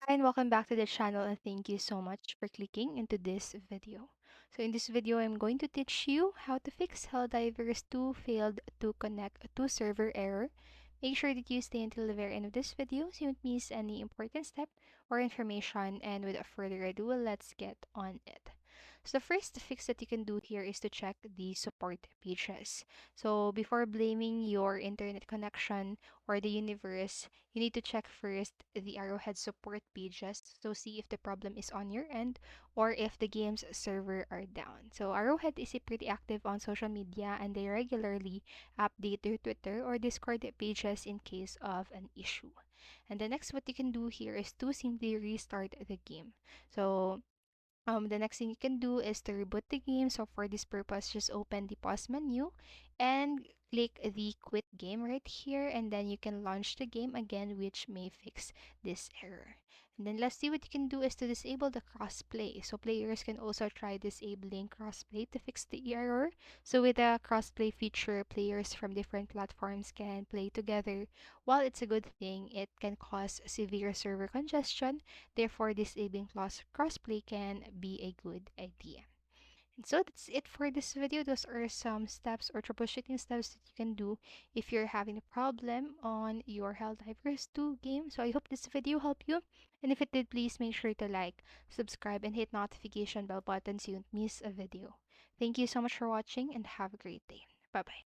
Hi, and welcome back to the channel, and thank you so much for clicking into this video. So in this video, I'm going to teach you how to fix Helldivers 2 failed to connect to server error. Make sure that you stay until the very end of this video so you won't miss any important step or information, and without further ado, let's get on it. So the first fix that you can do here is to check the support pages. So before blaming your internet connection or the universe, you need to check first the Arrowhead support pages. So see if the problem is on your end or if the game's server are down. So Arrowhead is pretty active on social media and they regularly update their Twitter or Discord pages in case of an issue. And the next what you can do here is to simply restart the game. So the next thing you can do is to reboot the game. So for this purpose, just open the pause menu and click the quit game right here, and then you can launch the game again, which may fix this error. And then lastly, what you can do is to disable the crossplay. So players can also try disabling crossplay to fix the error. So with the crossplay feature, players from different platforms can play together. While it's a good thing, it can cause severe server congestion. Therefore, disabling crossplay can be a good idea. And so that's it for this video. Those are some steps or troubleshooting steps that you can do if you're having a problem on your Helldivers 2 game. So I hope this video helped you. And if it did, please make sure to like, subscribe, and hit notification bell button so you don't miss a video. Thank you so much for watching and have a great day. Bye bye.